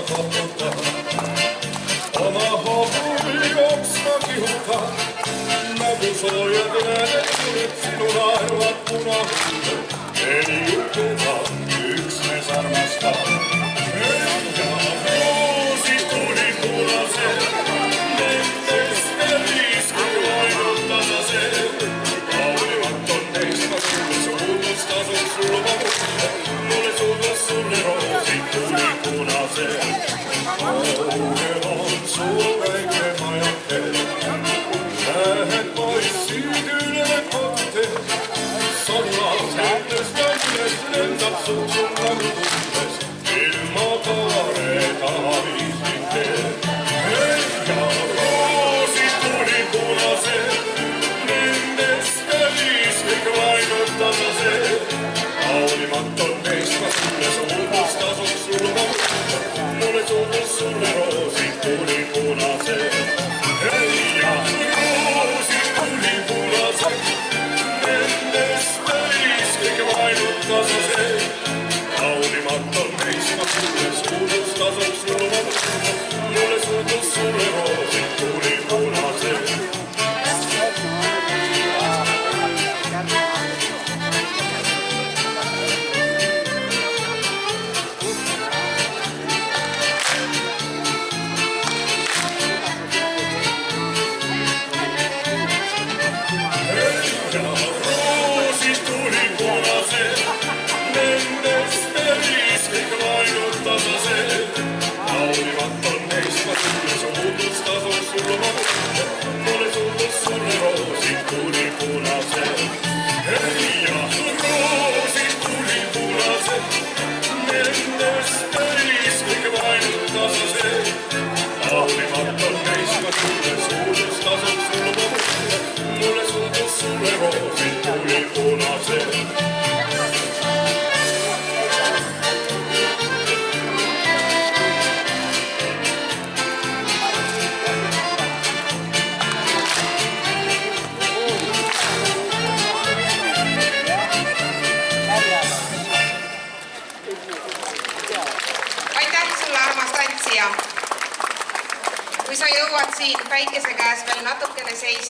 kohtuta. Oma hobui jooksma kihuta, nagu soojad lähed tuled sinu naeruvad punahullu. Eri jutuga üksnes armastab. Ja roosid tuli punased, nendest riiskub ainult tasased. Kaulimat on neist, kas sulle suudus tasuks sulle mulle. Mulle suudus sulle roosid tuli punased. Kaugel on sul väike majake, lähed poissid üle kotte. Sarnas nendes väikest lendab sul nagu tundes, ilma kaareta viisite. Ja roosid tuli punased, nendest riiskub ainult tasased. Kaulimat on neist, kas sulle suudus tasuks sulle mulle. Mulle suudus sulle roosid tuli punased. Ja roosid tuli punased, nendest riiskub ainult tasased. Kaulimat on neist, kas sulle suudus tasuks sulle mulle. Mulle suudus sulle roosid tuli punased. Kui sa jõuad siin päikese käes veel natukene seista,